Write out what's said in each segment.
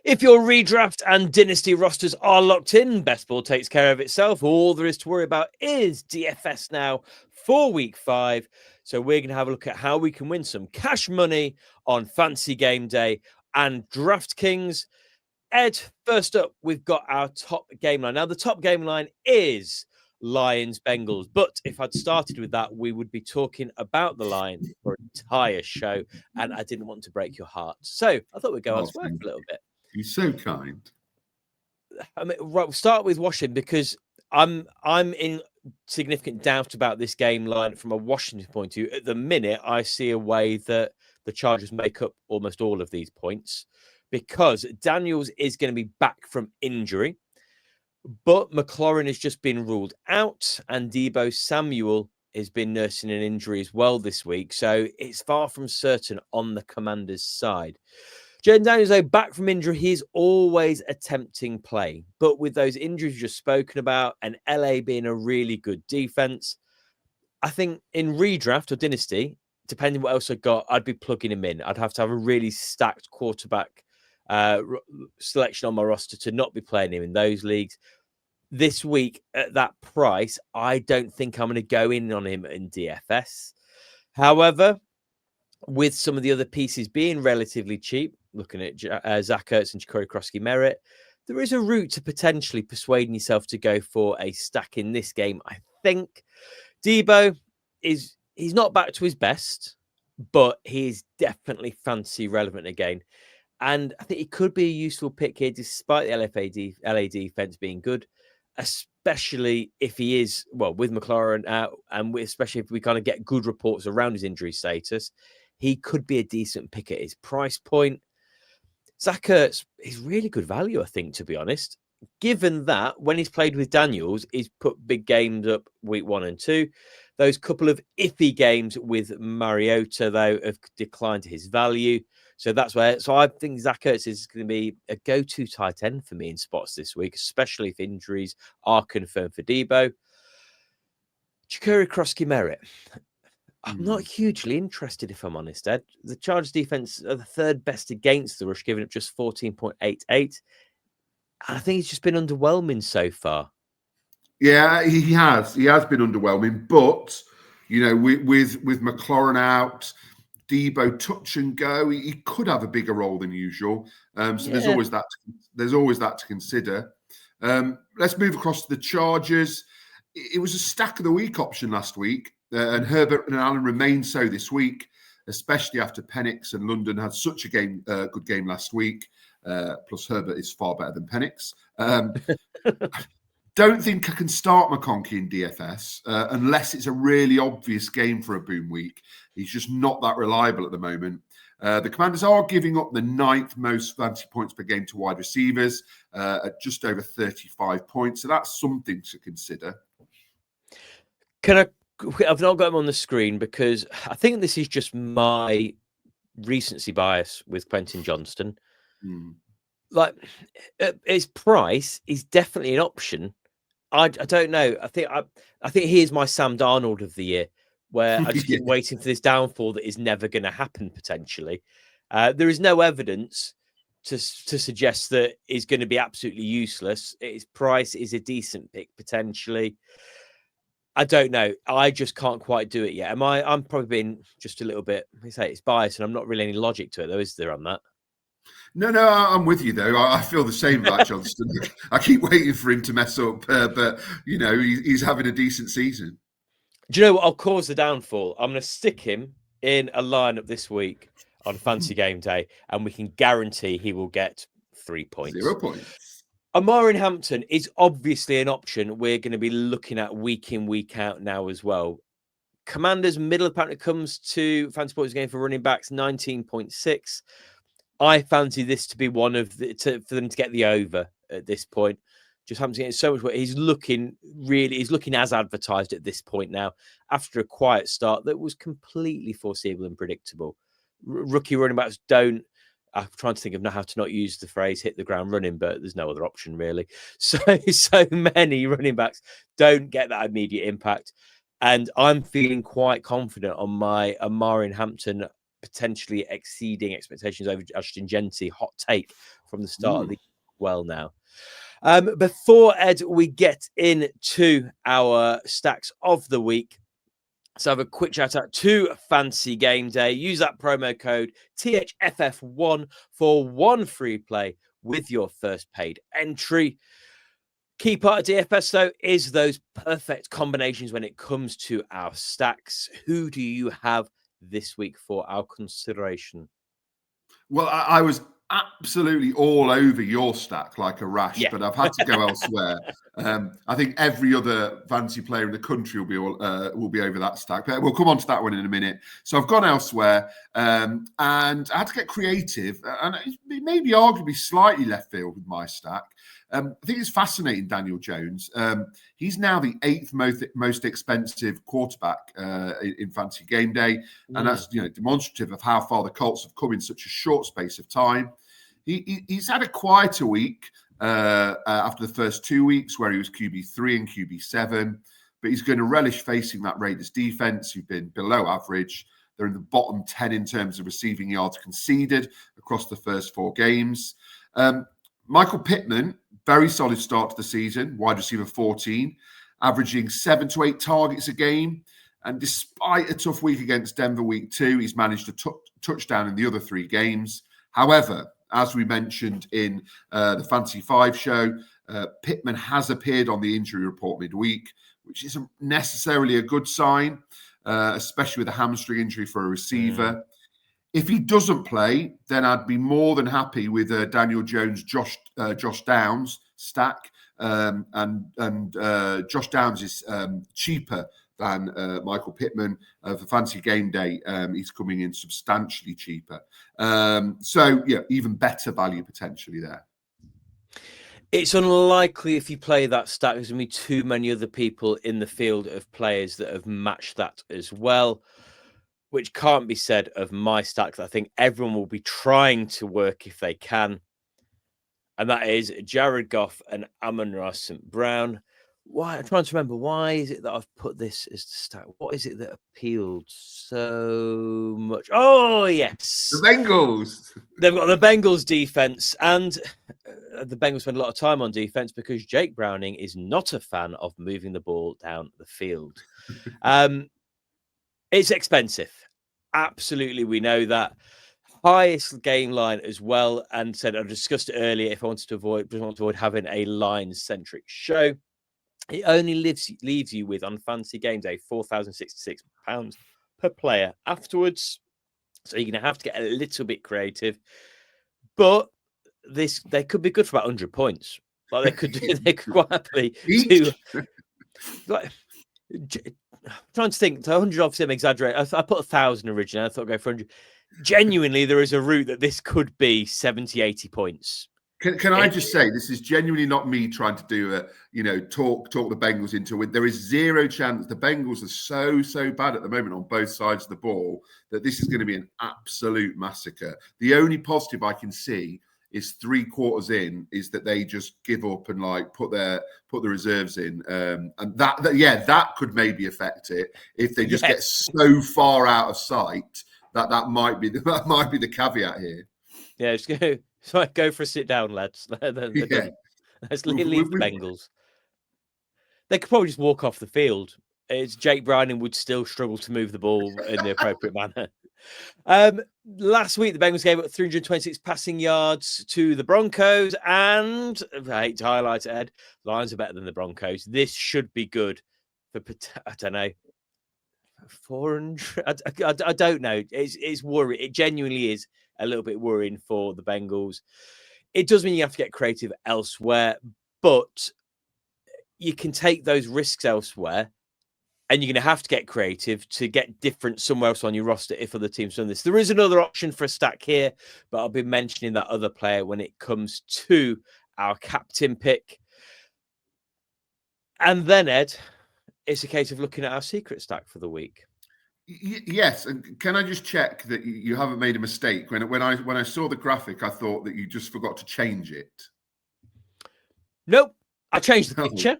If your redraft and dynasty rosters are locked in, Best Ball takes care of itself. All there is to worry about is DFS now for week 5. So we're going to have a look at how we can win some cash money on Fantasy Gameday and DraftKings. Ed, first up, we've got our top game line. Now, the top game line is Lions Bengals. But if I'd started with that, we would be talking about the Lions for an entire show. And I didn't want to break your heart. So I thought we'd go elsewhere for a little bit. You're so kind. I mean, right, we'll start with Washington because I'm in significant doubt about this game line from a Washington point of view. At the minute, I see a way that the Chargers make up almost all of these points because Daniels is going to be back from injury, but McLaurin has just been ruled out, and Deebo Samuel has been nursing an injury as well this week. So it's far from certain on the Commanders' side. Jaden Daniels, though, back from injury, he's always a tempting play. But with those injuries you've just spoken about and LA being a really good defense, I think in redraft or dynasty, depending what else I got, I'd be plugging him in. I'd have to have a really stacked quarterback selection on my roster to not be playing him in those leagues. This week, at that price, I don't think I'm going to go in on him in DFS. However, with some of the other pieces being relatively cheap, looking at Zach Ertz and Ja'Cory Krosky-Merritt, there is a route to potentially persuading yourself to go for a stack in this game, I think. Deebo he's not back to his best, but he is definitely fantasy relevant again. And I think it could be a useful pick here, despite the LA defense being good, especially if he is, well, with McLaurin out, and especially if we kind of get good reports around his injury status, he could be a decent pick at his price point. Zach Ertz is really good value, I think, to be honest. Given that when he's played with Daniels, he's put big games up week 1 and 2. Those couple of iffy games with Mariota, though, have declined his value. So that's where. So I think Zach Ertz is going to be a go-to tight end for me in spots this week, especially if injuries are confirmed for Deebo. Ja'Cory Krosky-Merritt. I'm not hugely interested, if I'm honest, Ed. The Chargers defense are the third best against the rush, giving up just 14.88. I think he's just been underwhelming so far. Yeah, he has. He has been underwhelming, but you know, with McLaurin out, Deebo touch and go, he could have a bigger role than usual. There's always that. There's always that to consider. Let's move across to the Chargers. It was a stack of the week option last week, and Herbert and Allen remain so this week, especially after Penix and London had such a good game last week. Plus, Herbert is far better than Penix. Don't think I can start McConkey in DFS unless it's a really obvious game for a boom week. He's just not that reliable at the moment. The Commanders are giving up the 9th most fantasy points per game to wide receivers at just over 35 points. So that's something to consider. I've not got him on the screen because I think this is just my recency bias with Quentin Johnston. Like, his price is definitely an option. I don't know. I think he is my Sam Darnold of the year, where I just keep waiting for this downfall that is never going to happen potentially. There is no evidence to suggest that he's going to be absolutely useless. His price is a decent pick potentially. I don't know. I just can't quite do it yet. I'm probably being just a little bit, it's biased, and I'm not really any logic to it though, is there on that? No, I'm with you though. I feel the same about Johnston. I keep waiting for him to mess up, but you know he's having a decent season. Do you know what? I'll cause the downfall. I'm going to stick him in a lineup this week on Fantasy Game Day, and we can guarantee he will get 3 points. 0 points. Amari Hampton is obviously an option we're going to be looking at week in, week out now as well. Commanders middle of the pack when it comes to fantasy points game for running backs, 19.6. I fancy this to be one of for them to get the over at this point. Just Hampton getting so much work. He's looking as advertised at this point now after a quiet start that was completely foreseeable and predictable. Rookie running backs don't. I'm trying to think of how to not use the phrase "hit the ground running," but there's no other option really. So many running backs don't get that immediate impact, and I'm feeling quite confident on my Amari Hampton potentially exceeding expectations over Ashton Genty. Hot take from the start of the well now. Before, Ed, we get into our stacks of the week, so have a quick shout out to Fantasy Gameday. Use that promo code THFF1 for 1 free play with your first paid entry. Key part of DFS, though, is those perfect combinations when it comes to our stacks. Who do you have this week for our consideration? Well, I was absolutely all over your stack like a rash, but I've had to go elsewhere. I think every other fantasy player in the country will be over that stack. But we'll come on to that one in a minute. So I've gone elsewhere, and I had to get creative, and it may be arguably slightly left field with my stack. I think it's fascinating, Daniel Jones. He's now the 8th most expensive quarterback in Fantasy Gameday, and that's demonstrative of how far the Colts have come in such a short space of time. He's had a quieter week after the first 2 weeks where he was QB3 and QB7, but he's going to relish facing that Raiders defense, who've been below average. They're in the bottom 10 in terms of receiving yards conceded across the first 4 games. Michael Pittman, very solid start to the season, wide receiver 14, averaging 7 to 8 targets a game. And despite a tough week against Denver week 2, he's managed a touchdown in the other 3 games. However, as we mentioned in the Fantasy 5 show, Pittman has appeared on the injury report midweek, which isn't necessarily a good sign, especially with a hamstring injury for a receiver. If he doesn't play, then I'd be more than happy with Daniel Jones, Josh Downs stack, and Josh Downs is cheaper than Michael Pittman for Fantasy Gameday. He's coming in substantially cheaper, so even better value potentially there. It's unlikely if you play that stack, there's going to be too many other people in the field of players that have matched that as well, which can't be said of my stacks. I think everyone will be trying to work if they can. And that is Jared Goff and Amon-Ra St. Brown. Why? I'm trying to remember. Why is it that I've put this as the stack? What is it that appealed so much? Oh, yes. The Bengals. They've got the Bengals defense. And the Bengals spend a lot of time on defense because Jake Browning is not a fan of moving the ball down the field. It's expensive. Absolutely, we know that. Highest game line as well. And said I discussed it earlier. If I wanted to avoid having a line-centric show, it only leaves you with on Fantasy Gameday £4,066 per player afterwards. So you're going to have to get a little bit creative. But they could be good for about 100 points. Like they could quite happily do. Like, I'm trying to think. 100 obviously I'm exaggerating. I put 1,000 originally. I thought I'd go for 100. Genuinely, there is a route that this could be 70, 80 points. Can I just say, this is genuinely not me trying to do talk the Bengals into it. There is zero chance. The Bengals are so bad at the moment on both sides of the ball that this is going to be an absolute massacre. The only positive I can see is 3 quarters in is that they just give up and put the reserves in, and that could maybe affect it if they just get so far out of sight that might be the caveat here. Yeah, just go for a sit down, lads. Let's leave the Bengals. They could probably just walk off the field. It's Jake Browning would still struggle to move the ball in the appropriate manner. Last week, the Bengals gave up 326 passing yards to the Broncos, and I hate to highlight it, Ed, Lions are better than the Broncos. This should be good for, I don't know, 400. I don't know. It's worrying. It genuinely is a little bit worrying for the Bengals. It does mean you have to get creative elsewhere, but you can take those risks elsewhere. And you're going to have to get creative to get different somewhere else on your roster if other teams done this. There is another option for a stack here, but I'll be mentioning that other player when it comes to our captain pick. And then, Ed, it's a case of looking at our secret stack for the week. Yes, and can I just check that you haven't made a mistake? When I saw the graphic, I thought that you just forgot to change it. Nope, I changed the picture.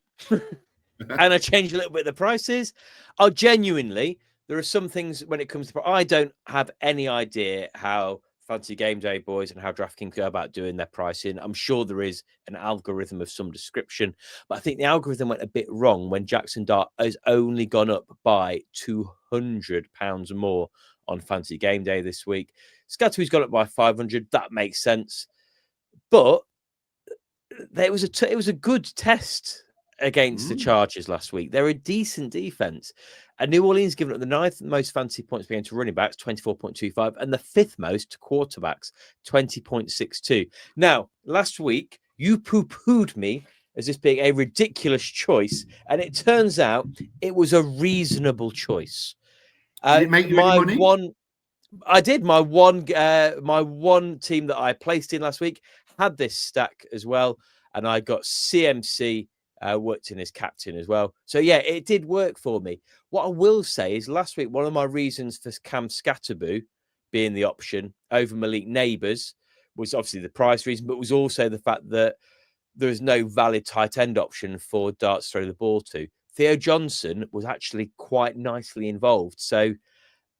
And I changed a little bit of the prices. There are some things when it comes to, I don't have any idea how Fantasy Game Day, boys, and how DraftKings go about doing their pricing. I'm sure there is an algorithm of some description, but I think the algorithm went a bit wrong when Jackson Dart has only gone up by £200 more on Fantasy Game Day this week. Scatterby's gone up by 500. That makes sense, but it was a good test against the Chargers last week. They're a decent defense. And New Orleans given up the 9th most fantasy points per game to running backs, 24.25, and the 5th most to quarterbacks, 20.62. Now, last week, you poo-pooed me as this being a ridiculous choice, and it turns out it was a reasonable choice. Did it make you any money? I did. My one team that I placed in last week had this stack as well, and I got CMC worked in as captain as well. So yeah, it did work for me. What I will say is last week, one of my reasons for Cam Scatterboo being the option over Malik Neighbours was obviously the price reason, but was also the fact that there is no valid tight end option for Dart to throw the ball to. Theo Johnson was actually quite nicely involved. So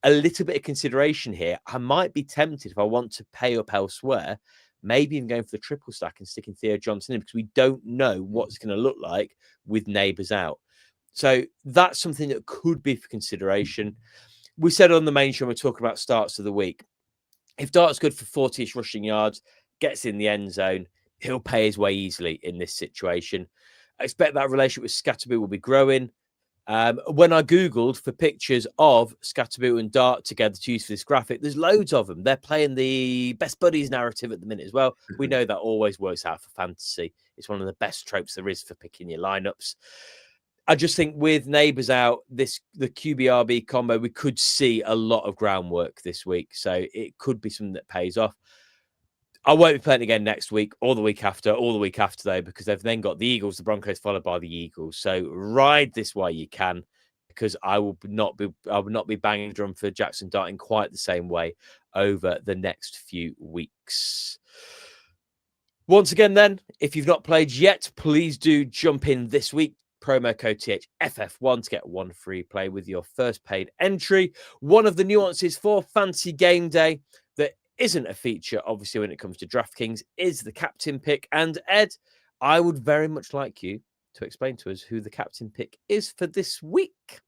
a little bit of consideration here. I might be tempted if I want to pay up elsewhere, maybe even going for the triple stack and sticking Theo Johnson in because we don't know what it's going to look like with Neighbours out. So that's something that could be for consideration. We said on the main show, we're talking about starts of the week. If Dart's good for 40-ish rushing yards, gets in the end zone, he'll pay his way easily in this situation. I expect that relationship with Scatterboo will be growing. When I Googled for pictures of Scatterboo and Dart together to use for this graphic, there's loads of them. They're playing the best buddies narrative at the minute as well. We know that always works out for fantasy. It's one of the best tropes there is for picking your lineups. I just think with Neighbours out, the QBRB combo, we could see a lot of groundwork this week. So it could be something that pays off. I won't be playing again next week or the week after or the week after, though, because they've then got the Eagles, the Broncos, followed by the Eagles. So ride this while you can, because I will not be banging the drum for Jackson Dart in quite the same way over the next few weeks. Once again, then, if you've not played yet, please do jump in this week. Promo code THFF1 to get one free play with your first paid entry. One of the nuances for Fantasy Game Day that isn't a feature, obviously, when it comes to DraftKings, is the captain pick. And Ed, I would very much like you to explain to us who the captain pick is for this week.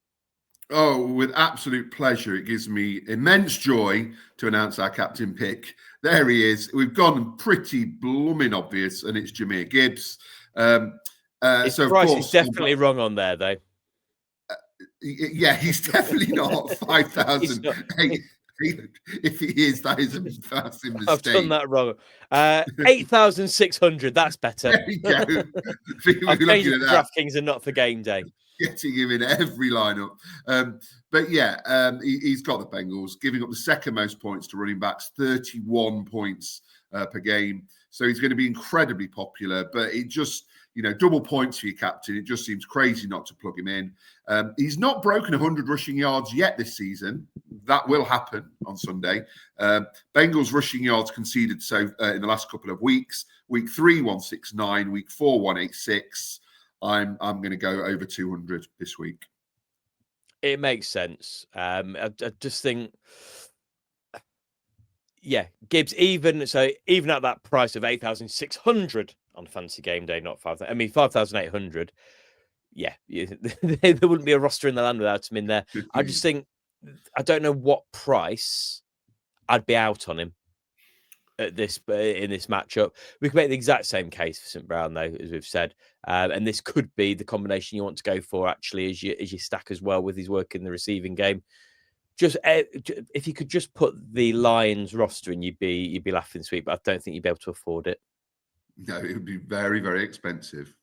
Oh, with absolute pleasure. It gives me immense joy to announce our captain pick. There he is. We've gone pretty blooming obvious, and it's Jahmyr Gibbs. His price is definitely wrong on there, though. Yeah, he's definitely not 5,000. If he is, that is a massive mistake. I've done that wrong. 8,600. That's better. There you go. I've changed it for DraftKings and not for Game Day. Getting him in every lineup. But yeah, he's got the Bengals, giving up the second most points to running backs, 31 points per game. So he's going to be incredibly popular, but it just, double points for your captain. It just seems crazy not to plug him in. He's not broken 100 rushing yards yet this season. That will happen on Sunday. Bengals rushing yards conceded in the last couple of weeks. Week 3, 169. Week 4, 186. I'm going to go over 200 this week. It makes sense. I just think, yeah, Gibbs, even at that price of 8,600 on Fantasy Game Day, not 5,000. I mean, 5,800. Yeah, there wouldn't be a roster in the land without him in there. I just think, I don't know what price I'd be out on him in this matchup. We can make the exact same case for St. Brown, though, as we've said. And this could be the combination you want to go for, actually, as you stack as well with his work in the receiving game. Just if you could just put the Lions roster in, you'd be laughing sweet, but I don't think you'd be able to afford it. No, it would be very, very expensive.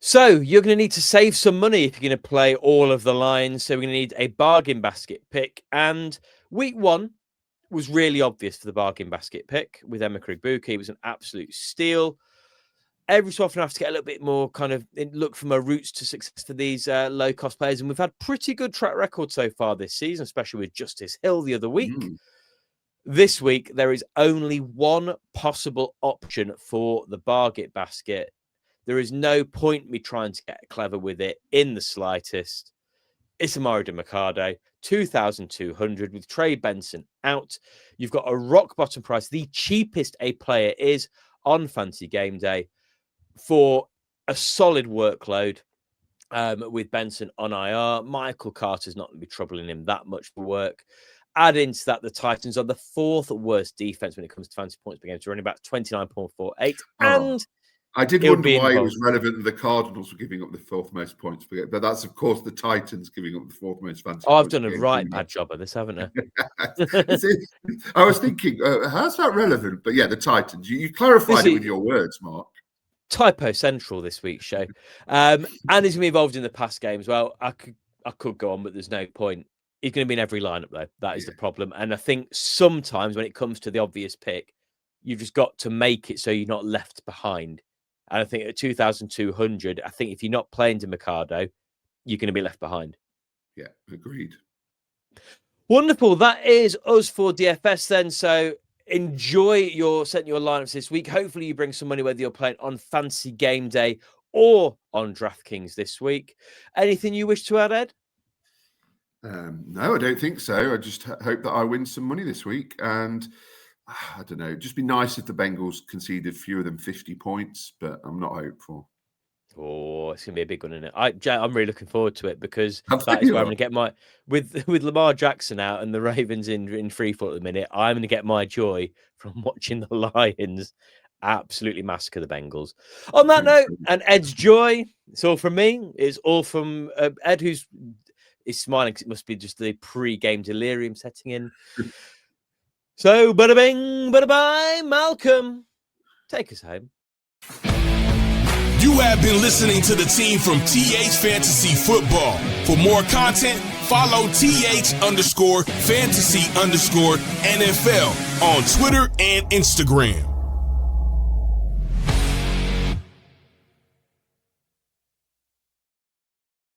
So you're going to need to save some money if you're going to play all of the lines. So we're going to need a bargain basket pick. And week 1 was really obvious for the bargain basket pick with Emma Krigbuki. It was an absolute steal. Every so often I have to get a little bit more kind of look for my roots to success for these low-cost players. And we've had pretty good track record so far this season, especially with Justice Hill the other week. This week, there is only one possible option for the bargain basket. There is no point me trying to get clever with it in the slightest. it's Amari DeMarcado, 2,200 with Trey Benson out. You've got a rock bottom price. The cheapest a player is on Fantasy Gameday for a solid workload with Benson on IR. Michael Carter's not going to be troubling him that much for work. Add into that, the Titans are the fourth worst defense when it comes to fantasy points per game. So running about 29.48. And I did wonder why it was relevant that the Cardinals were giving up the fourth most points per game. But that's, of course, the Titans giving up the fourth most fantasy points. I've done a right bad job of this, haven't I? I was thinking, how's that relevant? But yeah, the Titans. You clarified it with your words, Mark. Typo Central this week's show. And he's going to be involved in the pass game as well. I could go on, but there's no point. He's going to be in every lineup, though. That is the problem. And I think sometimes when it comes to the obvious pick, you've just got to make it so you're not left behind. And I think at 2,200, I think if you're not playing DeMarcado, you're going to be left behind. Yeah, agreed. Wonderful. That is us for DFS then. So enjoy setting your lineups this week. Hopefully you bring some money, whether you're playing on Fantasy Gameday or on DraftKings this week. Anything you wish to add, Ed? No, I don't think so. I just hope that I win some money this week. And I don't know, it'd just be nice if the Bengals conceded fewer than 50 points, but I'm not hopeful. Oh, it's going to be a big one, isn't it? I'm really looking forward to it because that is where I'm going to get my... With Lamar Jackson out and the Ravens in free fall at the minute, I'm going to get my joy from watching the Lions absolutely massacre the Bengals. On that note, and Ed's joy, it's all from me. It's all from Ed, who's smiling because it must be just the pre-game delirium setting in. So, bada bing, bada bye, Malcolm, take us home. You have been listening to the team from TH Fantasy Football. For more content, follow TH_fantasy_NFL on Twitter and Instagram.